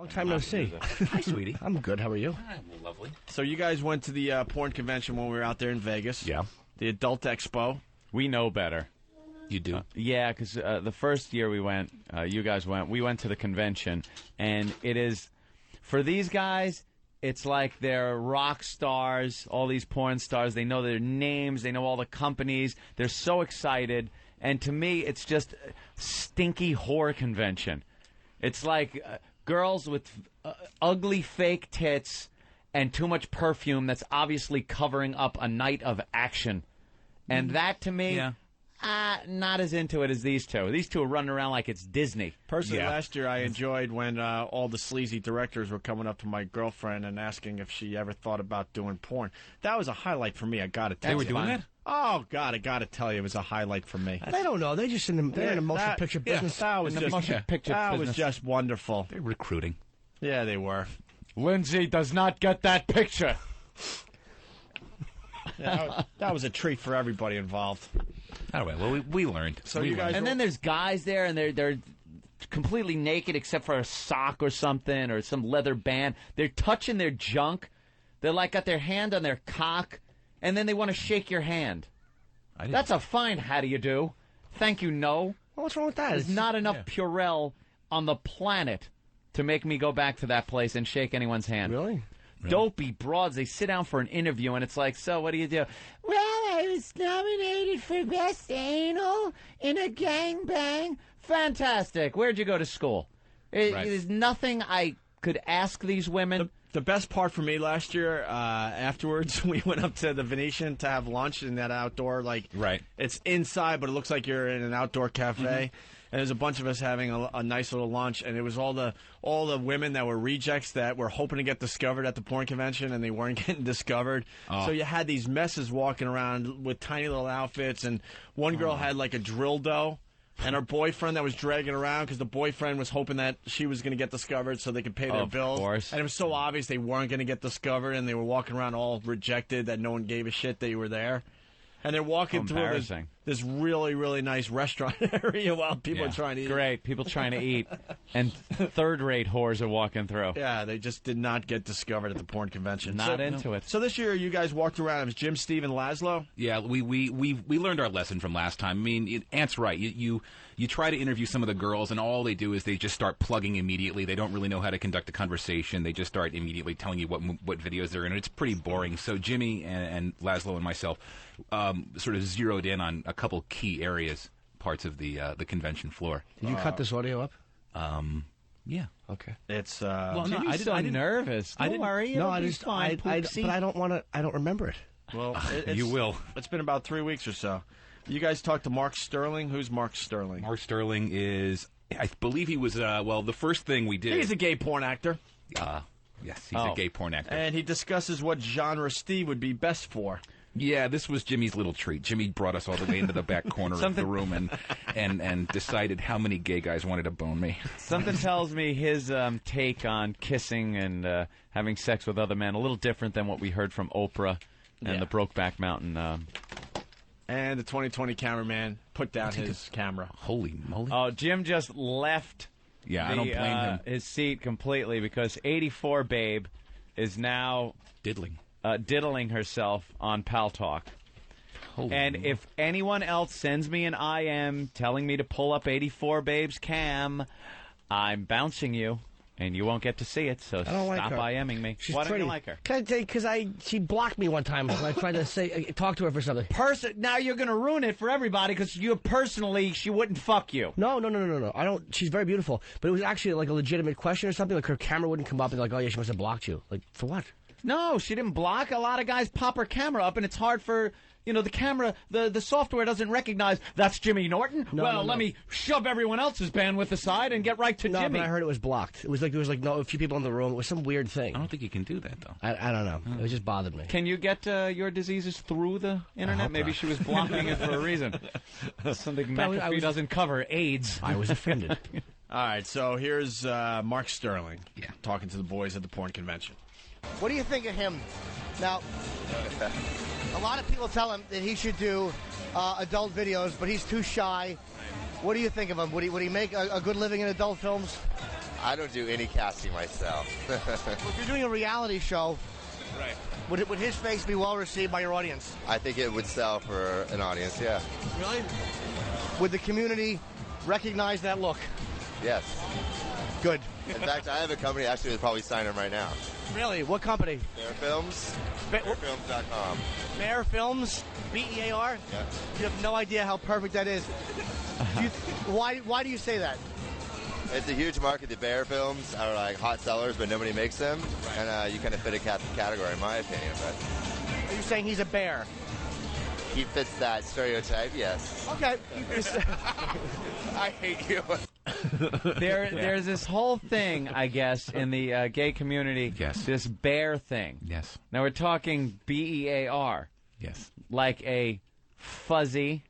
Long time no see. Hi, sweetie. I'm good. How are you? I'm lovely. So you guys went to the porn convention when we were out there in Vegas. Yeah. The Adult Expo. We know better. You do? Yeah, because the first year we went, you guys went, we went to the convention, and it is, for these guys, it's like they're rock stars, all these porn stars. They know their names, they know all the companies, they're so excited, and to me, it's just a stinky whore convention. It's like girls with ugly fake tits and too much perfume that's obviously covering up a night of action. And that, to me... Yeah. Not as into it as these two. These two are running around like it's Disney. Personally, last year I enjoyed when all the sleazy directors were coming up to my girlfriend and asking if she ever thought about doing porn. That was a highlight for me, I gotta tell you. They were doing that? Oh, God, I gotta tell you, it was a highlight for me. They don't know. They're just in the motion picture business. That was just wonderful. They're recruiting. Yeah, they were. Lindsay does not get that picture. That was a treat for everybody involved. All right, well, we learned. So you guys, and then there's guys there, and they're completely naked except for a sock or something or some leather band. They're touching their junk. They're like got their hand on their cock, and then they want to shake your hand. That's a fine how do you do. Thank you, no. Well, what's wrong with that? There's not enough Purell on the planet to make me go back to that place and shake anyone's hand. Really? Dopey broads, they sit down for an interview, and it's like, so what do you do? Well, I was nominated for Best Anal in a gangbang. Fantastic. Where'd you go to school? There's nothing I could ask these women. The best part for me last year, afterwards, we went up to the Venetian to have lunch in that outdoor, it's inside, but it looks like you're in an outdoor cafe. And there's a bunch of us having a nice little lunch, and it was all the women that were rejects that were hoping to get discovered at the porn convention, and they weren't getting discovered. So you had these messes walking around with tiny little outfits, and one girl had like a drill dough. And her boyfriend that was dragging around because the boyfriend was hoping that she was going to get discovered so they could pay their bills. Of course. And it was so obvious they weren't going to get discovered, and they were walking around all rejected that no one gave a shit that you were there. And they're walking through this really, really nice restaurant area while people are trying to eat. Great. People trying to eat. And third-rate whores are walking through. Yeah, they just did not get discovered at the porn convention. Not into it. So this year you guys walked around. It was Jim, Steve, and Laszlo? Yeah, we learned our lesson from last time. I mean, Ant's right. You try to interview some of the girls, and all they do is they just start plugging immediately. They don't really know how to conduct a conversation. They just start immediately telling you what videos they're in. It's pretty boring. So Jimmy and Laszlo and myself sort of zeroed in on a couple key parts of the convention floor. Did you cut this audio up? Yeah. Okay. It's well, no, I didn't nervous. Don't worry. No, I just fine, but I don't want to. I don't remember it. Well, you will. It's been about 3 weeks or so. You guys talked to Mark Sterling. Who's Mark Sterling? Mark Sterling is, I believe he was. The first thing we did. He's a gay porn actor. Yes, he's a gay porn actor. And he discusses what genre Steve would be best for. Yeah, this was Jimmy's little treat. Jimmy brought us all the way into the back corner of the room and decided how many gay guys wanted to bone me. Something tells me his take on kissing and having sex with other men a little different than what we heard from Oprah and the Brokeback Mountain. And the 2020 cameraman put down his camera. Holy moly. Oh, Jim just left I don't blame him. His seat completely because 84 Babe is now... diddling herself on Pal Talk. If anyone else sends me an IM telling me to pull up 84 Babe's cam, I'm bouncing you, and you won't get to see it, so stop IMing me. Why don't you like her? Because she blocked me one time when I tried to talk to her for something. Now you're going to ruin it for everybody because she wouldn't fuck you. No. I don't. She's very beautiful, but it was actually like a legitimate question or something. Like her camera wouldn't come up and like, oh yeah, she must have blocked you. Like for what? No, she didn't block. A lot of guys pop her camera up, and it's hard for, the camera, the software doesn't recognize, that's Jimmy Norton? No. Let me shove everyone else's bandwidth aside and get right to Jimmy. No, but I heard it was blocked. It was like, there was a few people in the room. It was some weird thing. I don't think you can do that, though. I don't know. It just bothered me. Can you get your diseases through the internet? Maybe she was blocking it for a reason. Something McAfee doesn't cover, AIDS. I was offended. All right, so here's Mark Sterling talking to the boys at the porn convention. What do you think of him? Now, a lot of people tell him that he should do adult videos, but he's too shy. What do you think of him? Would he make a good living in adult films? I don't do any casting myself. Well, if you're doing a reality show, Right. would his face be well received by your audience? I think it would sell for an audience, yeah. Really? Would the community recognize that look? Yes. Good. In fact, I have a company actually would probably sign him right now. Really? What company? Bear Films. BearFilms.com. Bear Films? B-E-A-R? Yeah. You have no idea how perfect that is. Why do you say that? It's a huge market. The Bear Films are like hot sellers, but nobody makes them. Right. And you kind of fit a category, in my opinion. But Are you saying he's a bear? he fits that stereotype, yes. Okay. I hate you. There's this whole thing, I guess, in the gay community. Yes. This bear thing. Yes. Now we're talking B-E-A-R. Yes. Like a fuzzy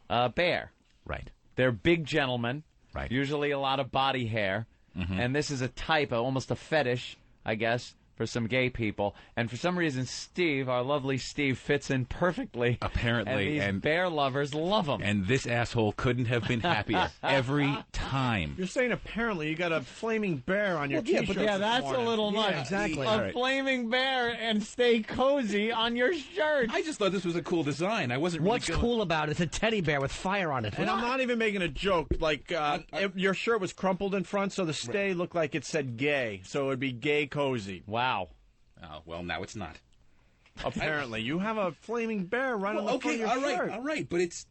bear. Right. They're big gentlemen. Right. Usually a lot of body hair. Mm-hmm. And this is a type, almost a fetish, I guess, for some gay people. And for some reason, Steve, our lovely Steve, fits in perfectly. Apparently. And these bear lovers love him. And this asshole couldn't have been happier every time. You're saying apparently you got a flaming bear on your T-shirt. Yeah, that's a little much. Exactly. A flaming bear and stay cozy on your shirt. I just thought this was a cool design. I wasn't really What's cool about it? It's a teddy bear with fire on it. And I'm not even making a joke. Like, your shirt was crumpled in front, so the stay looked like it said gay. So it would be gay cozy. Wow. Oh, well, now it's not. Apparently. You have a flaming bear right on the front of your shirt. all right, but it's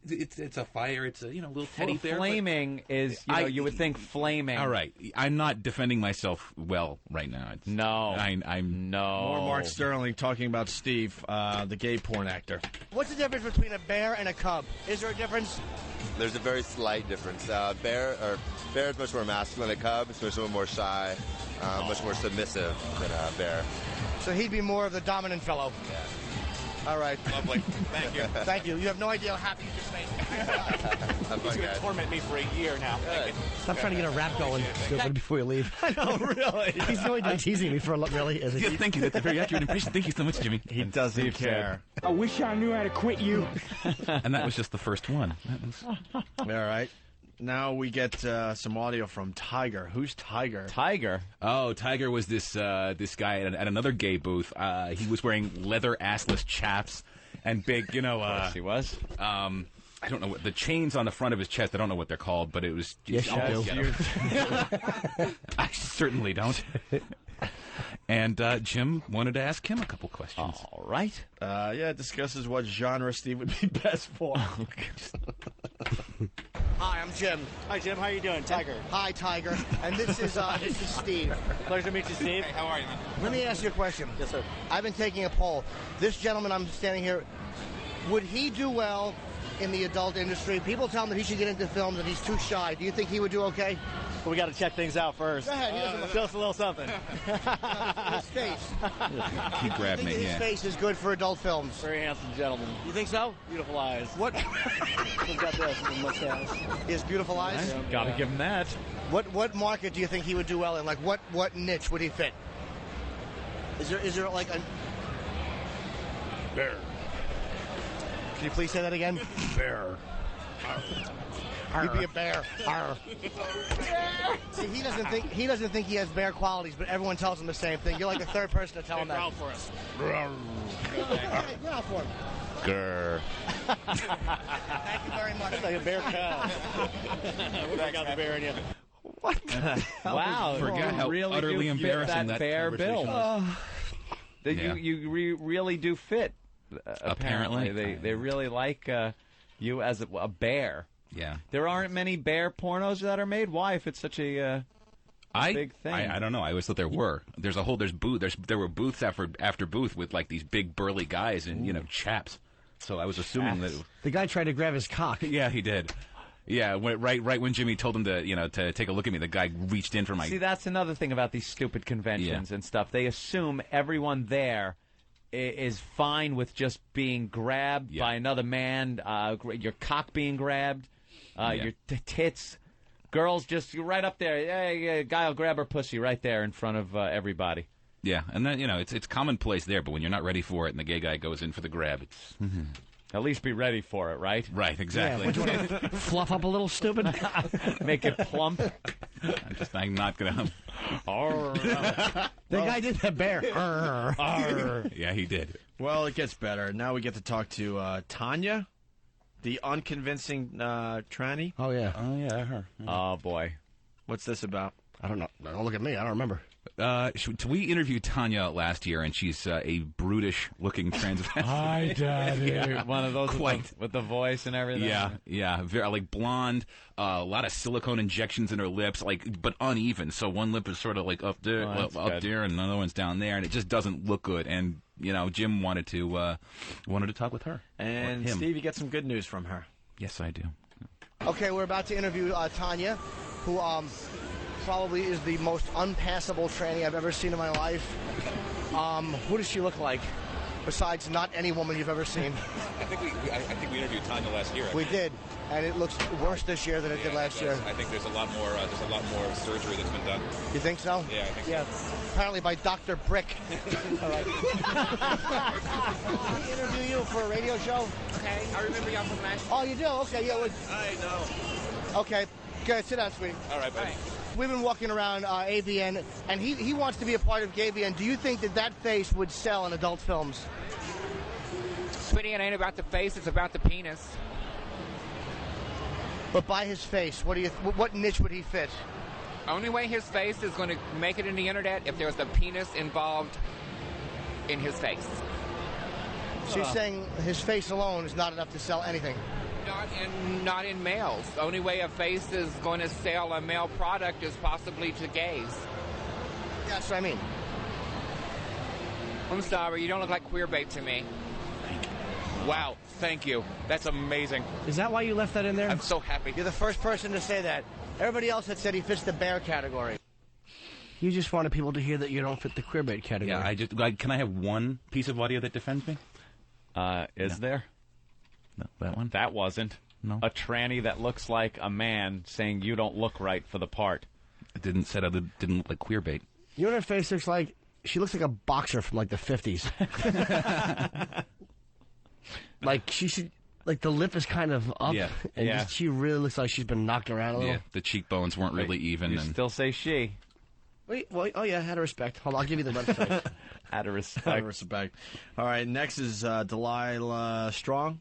a fire. It's a little teddy bear. Flaming is, you would think flaming. All right, I'm not defending myself well right now. No. I'm no. More Mark Sterling talking about Steve, the gay porn actor. What's the difference between a bear and a cub? Is there a difference? There's a very slight difference. Bear is much more masculine. A cub is much more shy, much more submissive than a bear. So he'd be more of the dominant fellow. Yeah. All right. lovely. Thank you. Thank you. You have no idea how happy you just made me. He's going to torment me for a year now. Stop trying to get a rap going stupid, before you leave. I know, really. He's really done teasing me for a really. Is it? Thank you. That's a very accurate impression. Thank you so much, Jimmy. He doesn't care. I wish I knew how to quit you. And that was just the first one. All right. Now we get some audio from Tiger. Who's Tiger? Tiger? Oh, Tiger was this guy at another gay booth. He was wearing leather assless chaps and big, Yes, he was. I don't know what the chains on the front of his chest. I don't know what they're called, but it was. Yes, you do. I certainly don't. And Jim wanted to ask him a couple questions. All right. Yeah, it discusses what genre Steve would be best for. Hi, I'm Jim. Hi, Jim. How you doing? Tiger. Hi, Tiger. And this is Steve. Pleasure to meet you, Steve. Hey, how are you, man? Let me ask you a question. Yes, sir. I've been taking a poll. This gentleman I'm standing here, would he do well in the adult industry? People tell him that he should get into films and he's too shy. Do you think he would do okay? Well, we got to check things out first. Go ahead. He doesn't Show us a little something. his face. He grabbed I think me. his Yeah. face is good for adult films. Very handsome gentleman. You think so? Beautiful eyes. What? He's got this and mustache. He has beautiful eyes. Gotta give him that. What market do you think he would do well in? Like what niche would he fit? Is there like a Bear. Can you please say that again? Bear. You'd be a bear. Arr. See, he doesn't think he has bear qualities, but everyone tells him the same thing. You're like the third person to tell him that. Growl for us. Growl for him. Grr. Thank you very much. Like a bear cow. We got the bear in you. What the hell? Wow. Forgot how utterly do embarrassing that that bear conversation bill. was. Yeah. You really do fit. Apparently, Apparently. they really like you as a bear. Yeah. There aren't many bear pornos that are made. Why, if it's such a big thing? I don't know. I always thought there were. There were booths after booth with like these big burly guys and chaps. So I was assuming that. The guy tried to grab his cock. Yeah, he did. Yeah, right when Jimmy told him to take a look at me, the guy reached in for my. See, that's another thing about these stupid conventions and stuff. They assume everyone there is fine with just being grabbed by another man, your cock being grabbed, your tits. Girls just right up there. Hey, guy will grab her pussy right there in front of everybody. Yeah, and then it's commonplace there, but when you're not ready for it and the gay guy goes in for the grab, it's. At least be ready for it, right? Right, exactly. Yeah, fluff up a little, stupid. Make it plump. I'm not gonna. The guy did that bear. Yeah, he did. Well, it gets better. Now we get to talk to Tanya, the unconvincing tranny. Oh yeah. Oh yeah, her. Oh boy, what's this about? I don't know. Don't look at me. I don't remember. We interviewed Tanya last year, and she's a brutish-looking transvestite. Hi, Daddy. Yeah. One of those with the voice and everything. Yeah, very, like blonde, a lot of silicone injections in her lips, but uneven. So one lip is sort of like up there, up there, and another one's down there, and it just doesn't look good. And Jim wanted to talk with her. And Steve, you get some good news from her. Yes, I do. Okay, we're about to interview Tanya, who probably is the most unpassable tranny I've ever seen in my life. Who does she look like, besides not any woman you've ever seen? I think we interviewed Tanya last year. We did, and it looks worse this year than it did last year. I think there's a lot more surgery that's been done. You think so? Yeah, I think so. Yeah, apparently by Dr. Brick. All right. Can we interview you for a radio show? Okay, I remember y'all from last year. Oh, you do? Okay, yeah. I know. Okay, good. Sit down, sweetie. All right, buddy. We've been walking around AVN, and he wants to be a part of AVN. Do you think that face would sell in adult films? Sweetie, it ain't about the face, it's about the penis. But by his face, what niche would he fit? Only way his face is going to make it in the internet if there's a penis involved in his face. She's saying his face alone is not enough to sell anything. Not in males. The only way a face is going to sell a male product is possibly to gays. That's what I mean. I'm sorry, you don't look like queer bait to me. Wow, thank you. That's amazing. Is that why you left that in there? I'm so happy. You're the first person to say that. Everybody else had said he fits the bear category. You just wanted people to hear that you don't fit the queer bait category. Yeah, can I have one piece of audio that defends me? Is there? No, that one? That wasn't. No. A tranny that looks like a man saying you don't look right for the part. It didn't look like queer bait. You know what her face looks like? She looks like a boxer from like the 50s. Like the lip is kind of up. Yeah. And she really looks like she's been knocked around a little. Yeah, the cheekbones weren't really even. You still say she. Wait, oh yeah, out of respect. Hold on, I'll give you the website. Out of respect. Out of respect. All right, next is Delilah Strong.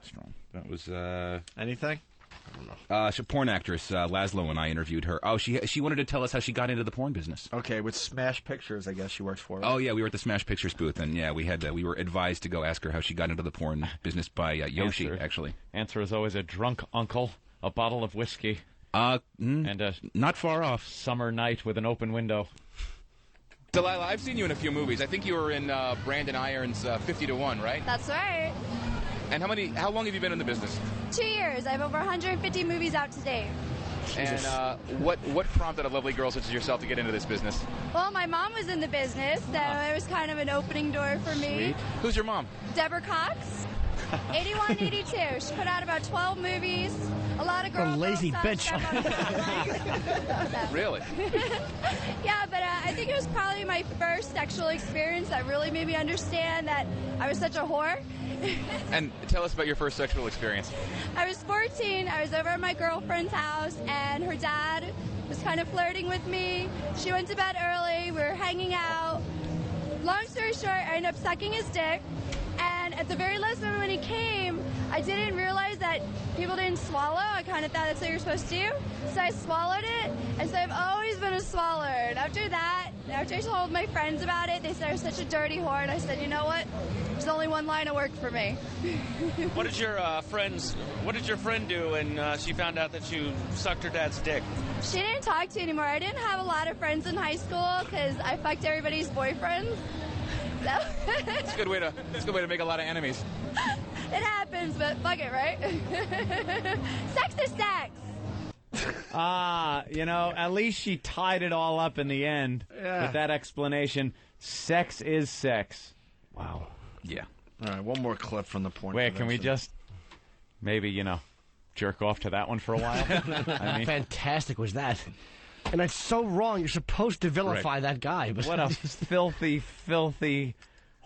Strong. That was anything? I don't know. She's a porn actress. Laszlo and I interviewed her. Oh, she wanted to tell us how she got into the porn business. Okay, with Smash Pictures, I guess she works for. Oh yeah, we were at the Smash Pictures booth, and yeah, we were advised to go ask her how she got into the porn business by Yoshi. Actually, answer is always a drunk uncle, a bottle of whiskey, and a not far off summer night with an open window. Delilah, I've seen you in a few movies. I think you were in Brandon Irons' 50 to 1, right? That's right. And how long have you been in the business? 2 years. I have over 150 movies out to date. And what prompted a lovely girl such as yourself to get into this business? Well, my mom was in the business, so it was kind of an opening door for me. Sweet. Who's your mom? Deborah Cox. 81, 82. She put out about 12 movies. A lot of girls. A lazy bitch. Really? Yeah, but I think it was probably my first sexual experience that really made me understand that I was such a whore. And tell us about your first sexual experience. I was 14. I was over at my girlfriend's house, and her dad was kind of flirting with me. She went to bed early. We were hanging out. Long story short, I ended up sucking his dick. And at the very last moment when he came, I didn't realize that people didn't swallow. I kind of thought that's what you're supposed to do. So I swallowed it, and so I've always been a swallower. And after that, after I told my friends about it, they said I was such a dirty whore, and I said, you know what? There's only one line of work for me. What did your friend do when she found out that you sucked her dad's dick? She didn't talk to me anymore. I didn't have a lot of friends in high school because I fucked everybody's boyfriends. So It's a good way to make a lot of enemies. It happens, but fuck it, right? Sex is sex. At least she tied it all up in the end with that explanation. Sex is sex. Wow. Yeah. All right, one more clip from the porn. Wait, can we just maybe, jerk off to that one for a while? I mean, fantastic was that. And it's so wrong. You're supposed to vilify that guy. But what a filthy, filthy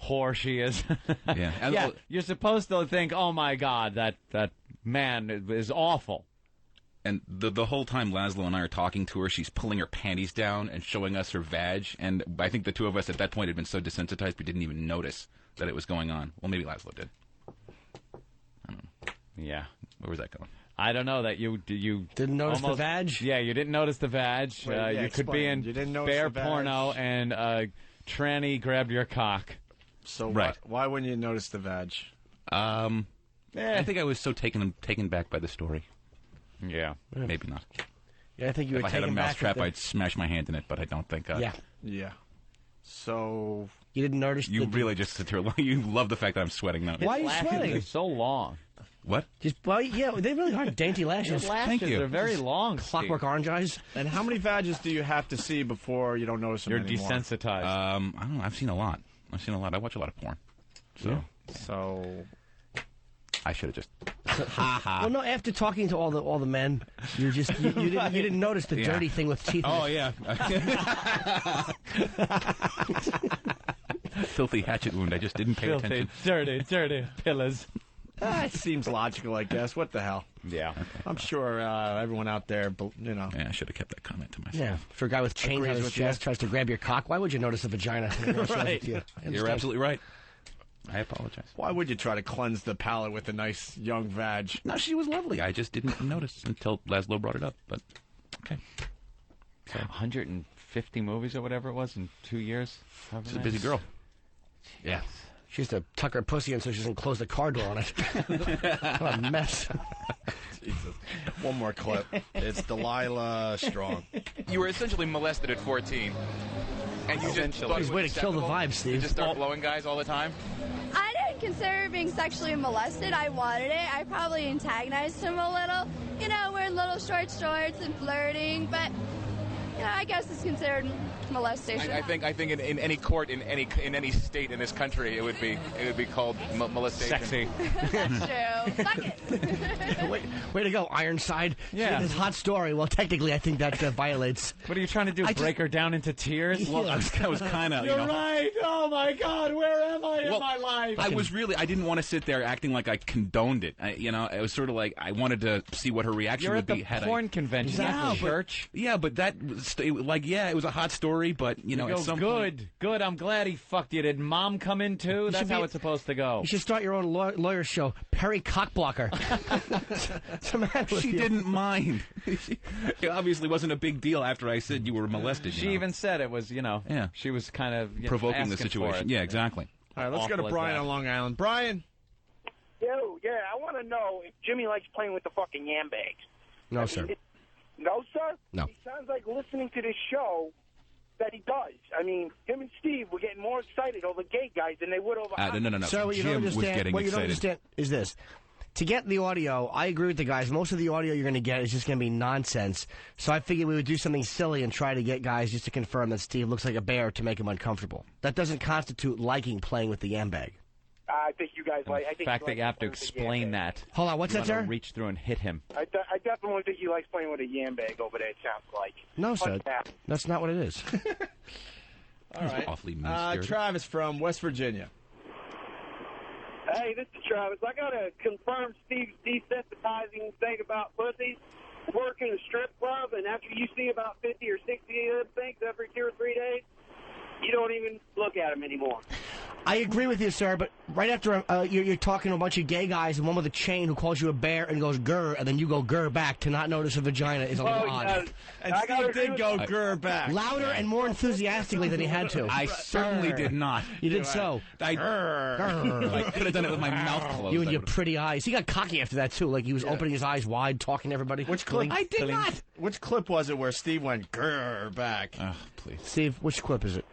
whore she is. Yeah. You're supposed to think, oh, my God, that man is awful. And the whole time Laszlo and I are talking to her, she's pulling her panties down and showing us her vag. And I think the two of us at that point had been so desensitized we didn't even notice that it was going on. Well, maybe Laszlo did. I don't know. Yeah. Where was that going? I don't know that you didn't notice the vag. Yeah, you didn't notice the vag. You could be in bear porno and tranny grabbed your cock. So right. why wouldn't you notice the vag? I think I was so taken back by the story. Yeah, maybe not. Yeah, I think you were If I had a mousetrap, I'd smash my hand in it, but I don't think. Yeah. So you didn't notice? You really just sit there. You love the fact that I'm sweating now. Why are you sweating? They're so long. What? Yeah, they really are dainty lashes. Thank you. They're very long. Clockwork orange eyes. And how many vages do you have to see before you don't notice them You're anymore? desensitized. I don't know. I've seen a lot. I watch a lot of porn. So I should have just. Well, no. After talking to all the men, you didn't notice the dirty thing with teeth. Oh yeah. Filthy hatchet wound. I just didn't pay attention. Dirty pillars. It seems logical, I guess. What the hell? Yeah. Okay. I'm sure everyone out there, Yeah, I should have kept that comment to myself. Yeah. For a guy with chains on his chest tries to grab your cock, why would you notice a vagina? Right. You're absolutely right. I apologize. Why would you try to cleanse the palate with a nice young vag? No, she was lovely. I just didn't notice until Laszlo brought it up. But okay. So 150 movies or whatever it was in 2 years. She's a busy girl. Yeah. She used to tuck her pussy in so she doesn't close the car door on it. What a mess. Jesus. One more clip. It's Delilah Strong. You were essentially molested at 14. And you just thought He's it way was to kill the acceptable? vibe, Steve. You just start blowing guys all the time? I didn't consider being sexually molested. I wanted it. I probably antagonized him a little. You know, wearing little short shorts and flirting, but I guess it's considered molestation. I think in any court in any state in this country it would be called molestation. Sexy. That's true. Fuck it. Way to go, Ironside. Yeah. This hot story. Well, technically, I think that violates. What are you trying to do? Break her down into tears? Well, I was kind of. You're right. Oh my God, where am I in my life? I didn't want to sit there acting like I condoned it. It was sort of like I wanted to see what her reaction You're would at be. the porn convention, not the church. Yeah, but that it was a hot story, but at some point, good. I'm glad he fucked you. Did Mom come in too? That's how it's supposed to go. You should start your own lawyer show, Perry Cockblocker. She didn't mind. It obviously wasn't a big deal after I said you were molested. She even said it was, Yeah. she was kind of provoking the asking for situation. it. Yeah, exactly. All right, let's go to Brian on Long Island. Brian. Yo, yeah, I want to know if Jimmy likes playing with the fucking yam bags. No, sir. No, sir? No. He sounds like listening to this show that he does. I mean, him and Steve were getting more excited over gay guys than they would over... No. Sir, what you don't understand is this. To get the audio, I agree with the guys. Most of the audio you're going to get is just going to be nonsense. So I figured we would do something silly and try to get guys just to confirm that Steve looks like a bear to make him uncomfortable. That doesn't constitute liking playing with the yam bag. I think you guys like... The fact that you have to explain that. Hold on, what's that, sir? Reach through and hit him. I definitely think he likes playing with a yam bag over there, it sounds like. No, sir. That's not what it is. All right. Awfully Travis from West Virginia. Hey, this is Travis. I got to confirm Steve's desensitizing thing about pussies. Work in a strip club, and after you see about 50 or 60 of them things every 2 or 3 days, you don't even look at them anymore. I agree with you, sir, but right after you're talking to a bunch of gay guys and one with a chain who calls you a bear and goes grr, and then you go grr back, to not notice a vagina is a little odd. And Steve did go grr back. Louder and more enthusiastically than he had to. I certainly did not. You did so. I could have done it with my mouth closed. You and your pretty eyes. He got cocky after that, too. Like he was opening his eyes wide, talking to everybody. Which clip? I did not. Which clip was it where Steve went grr back? Please. Steve, which clip is it?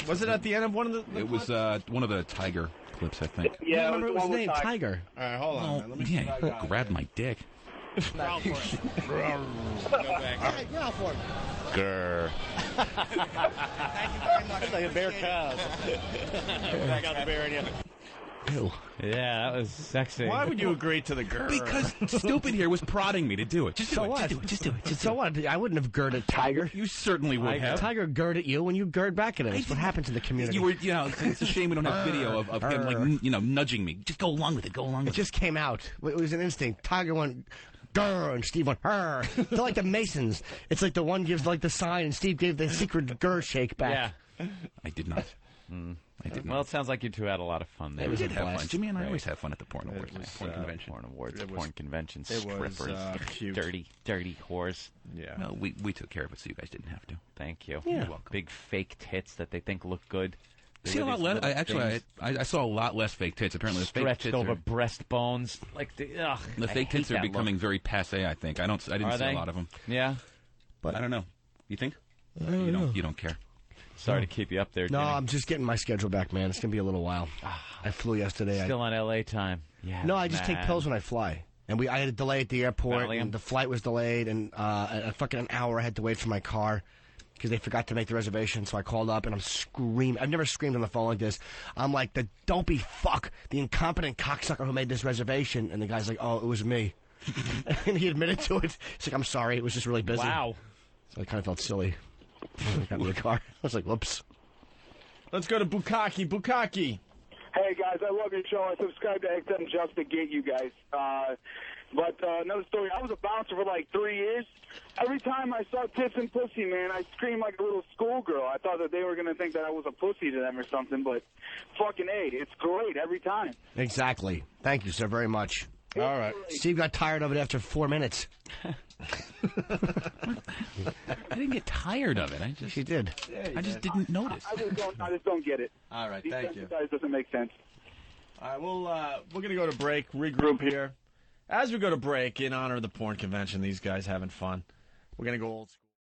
Was it at the end of one of the it was one of the Tiger clips, I think. Yeah, I remember it was named Tiger. All right, hold on. Let me see what I got. Grab my dick. Growl for it. Go back. All right, growl for him. Grr. Thank you very much. Like a bear cow. I got the bear in you. Ew. Yeah, that was sexy. Why would you agree to the grr? Because Stupid here was prodding me to do it. Just do it. Just do it. So what? I wouldn't have girded Tiger. You certainly would have. Tiger gird at you, and you gird back at him. That's what happens in the community. You were, it's a shame we don't have video of him, like, nudging me. Just go along with it. Go along with it. It just came out. It was an instinct. Tiger went grr, and Steve went, her. They're like the Masons. It's like the one gives like the sign, and Steve gave the secret grr shake back. Yeah. I did not. I did not. Well, it sounds like you two had a lot of fun there. We did have fun. Jimmy and I always have fun at the porn awards. Porn convention. Porn awards, it was- porn conventions, it was, strippers, cute. dirty whores. Yeah. Well, we took care of it, so you guys didn't have to. Thank you. Yeah. You're welcome. Big fake tits that they think look good. They See a wear lot these less. little I saw a lot less fake tits. Apparently, the fake stretched tits over are, breastbones. Like the fake tits are becoming very passe. I think. I didn't see a lot of them. Yeah, but I don't know. You think? You don't care. Sorry to keep you up there. No, Jimmy. I'm just getting my schedule back, man. It's gonna be a little while. I flew yesterday. Still on LA time. Yeah. No, I just take man. pills when I fly. And I had a delay at the airport, Valium? and the flight was delayed, and a fucking an hour I had to wait for my car because they forgot to make the reservation. So I called up, and I'm screaming. I've never screamed on the phone like this. I'm like, the dopey fuck, the incompetent cocksucker who made this reservation. And the guy's like, oh, it was me. And he admitted to it. He's like, I'm sorry, it was just really busy. Wow. So I kind of felt silly. I got in the car. I was like, whoops. Let's go to Bukaki. Bukaki. Hey, guys, I love your show. I subscribe to XM just to get you guys. But another story, I was a bouncer for like 3 years. Every time I saw tits and pussy, man, I screamed like a little schoolgirl. I thought that they were going to think that I was a pussy to them or something, but fucking A, it's great every time. Exactly. Thank you, sir, very much. All right. Steve got tired of it after 4 minutes. I didn't get tired of it. She did. I just didn't notice. I just don't get it. All right, These thank you. exercise doesn't make sense. All right, we're going to go to break, regroup here. As we go to break, in honor of the porn convention, these guys having fun, we're going to go old school.